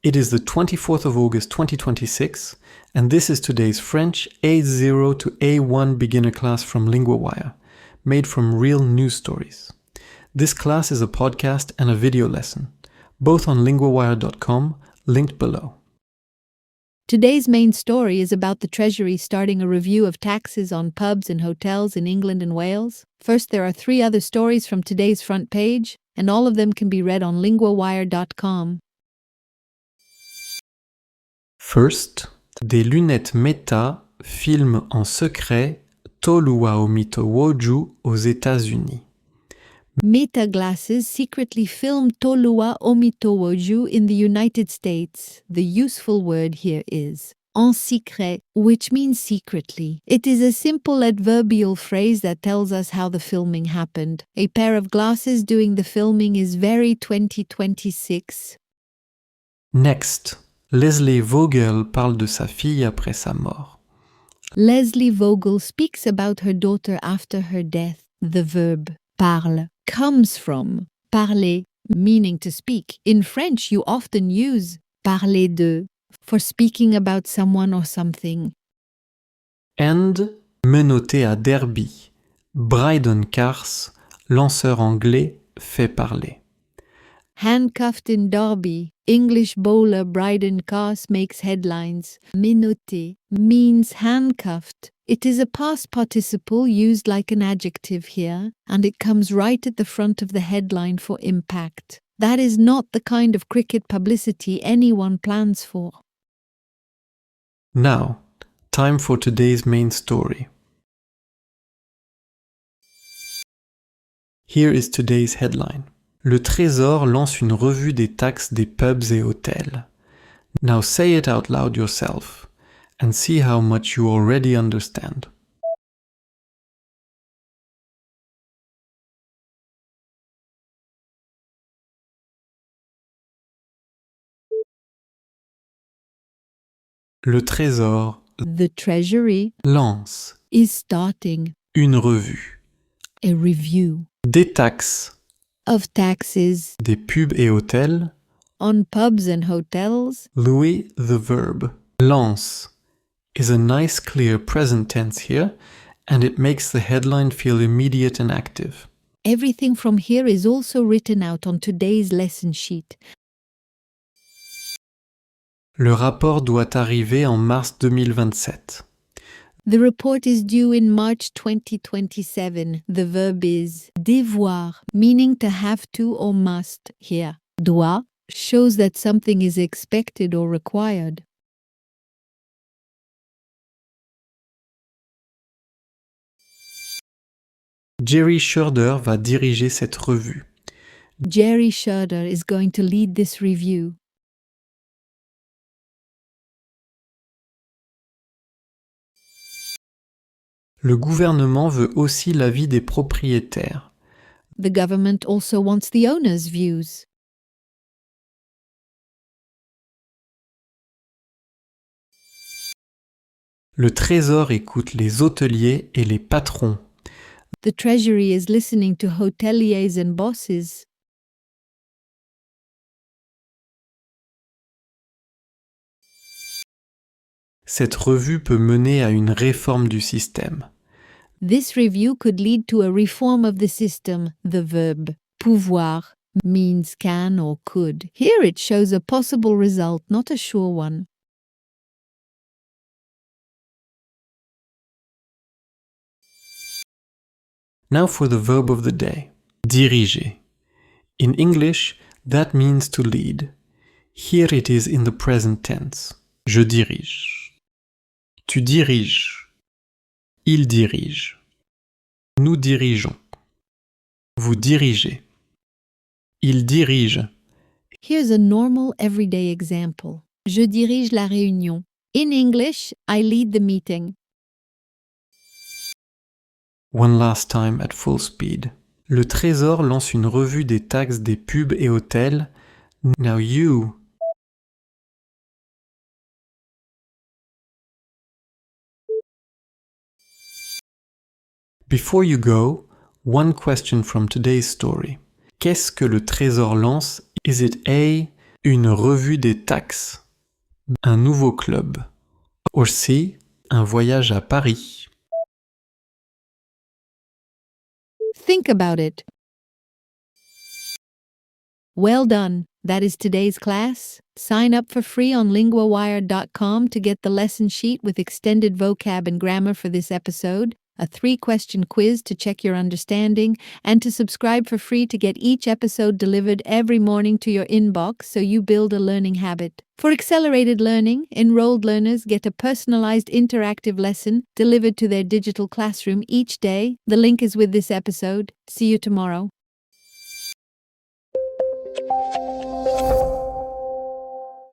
It is the 24th of August 2026, and this is today's French A0 to A1 beginner class from LinguaWire, made from real news stories. This class is a podcast and a video lesson, both on linguawire.com, linked below. Today's main story is about the Treasury starting a review of taxes on pubs and hotels in England and Wales. First, there are 3 other stories from today's front page, and all of them can be read on linguawire.com. First, des lunettes Meta filment en secret Tolua Omitowoju aux États-Unis. Meta glasses secretly film Tolua Omitowoju in the United States. The useful word here is en secret, which means secretly. It is a simple adverbial phrase that tells us how the filming happened. A pair of glasses doing the filming is very 2026. Next, Leslie Vogel parle de sa fille après sa mort. Leslie Vogel speaks about her daughter after her death. The verb parle comes from parler, meaning to speak. In French, you often use parler de for speaking about someone or something. And menotté à Derby, Bryden Cars, lanceur anglais, fait parler. Handcuffed in Derby, English bowler Bryden Cars makes headlines. Menotté means handcuffed. It is a past participle used like an adjective here, and it comes right at the front of the headline for impact. That is not the kind of cricket publicity anyone plans for. Now, time for today's main story. Here is today's headline. Le Trésor lance une revue des taxes des pubs et hôtels. Now say it out loud yourself and see how much you already understand. Le Trésor The Treasury lance is starting une revue a review des taxes of taxes des pubs et hôtels. on pubs and hotels. Louis, the verb lance is a nice clear present tense here, and it makes the headline feel immediate and active. Everything from here is also written out on today's lesson sheet. Le rapport doit arriver en mars 2027. The report is due in March 2027. The verb is devoir, meaning to have to or must here. Doit shows that something is expected or required. Jerry Schroeder va diriger cette revue. Jerry Schroeder is going to lead this review. Le gouvernement veut aussi l'avis des propriétaires. The government also wants the owner's views. Le Trésor écoute les hôteliers et les patrons. The Treasury is listening to hoteliers and bosses. Cette revue peut mener à une réforme du système. This review could lead to a reform of the system. The verb pouvoir means can or could. Here it shows a possible result, not a sure one. Now for the verb of the day, diriger. In English, that means to lead. Here it is in the present tense. Je dirige. Tu diriges. Il dirige. Nous dirigeons. Vous dirigez. Il dirige. Here's a normal everyday example. Je dirige la réunion. In English, I lead the meeting. One last time at full speed. Le Trésor lance une revue des taxes des pubs et hôtels. Now you. Before you go, one question from today's story. Qu'est-ce que le Trésor lance? Is it A, une revue des taxes, un nouveau club, or C, un voyage à Paris? Think about it. Well done. That is today's class. Sign up for free on linguawire.com to get the lesson sheet with extended vocab and grammar for this episode, a 3-question quiz to check your understanding, and to subscribe for free to get each episode delivered every morning to your inbox so you build a learning habit. For accelerated learning, enrolled learners get a personalized interactive lesson delivered to their digital classroom each day. The link is with this episode. See you tomorrow.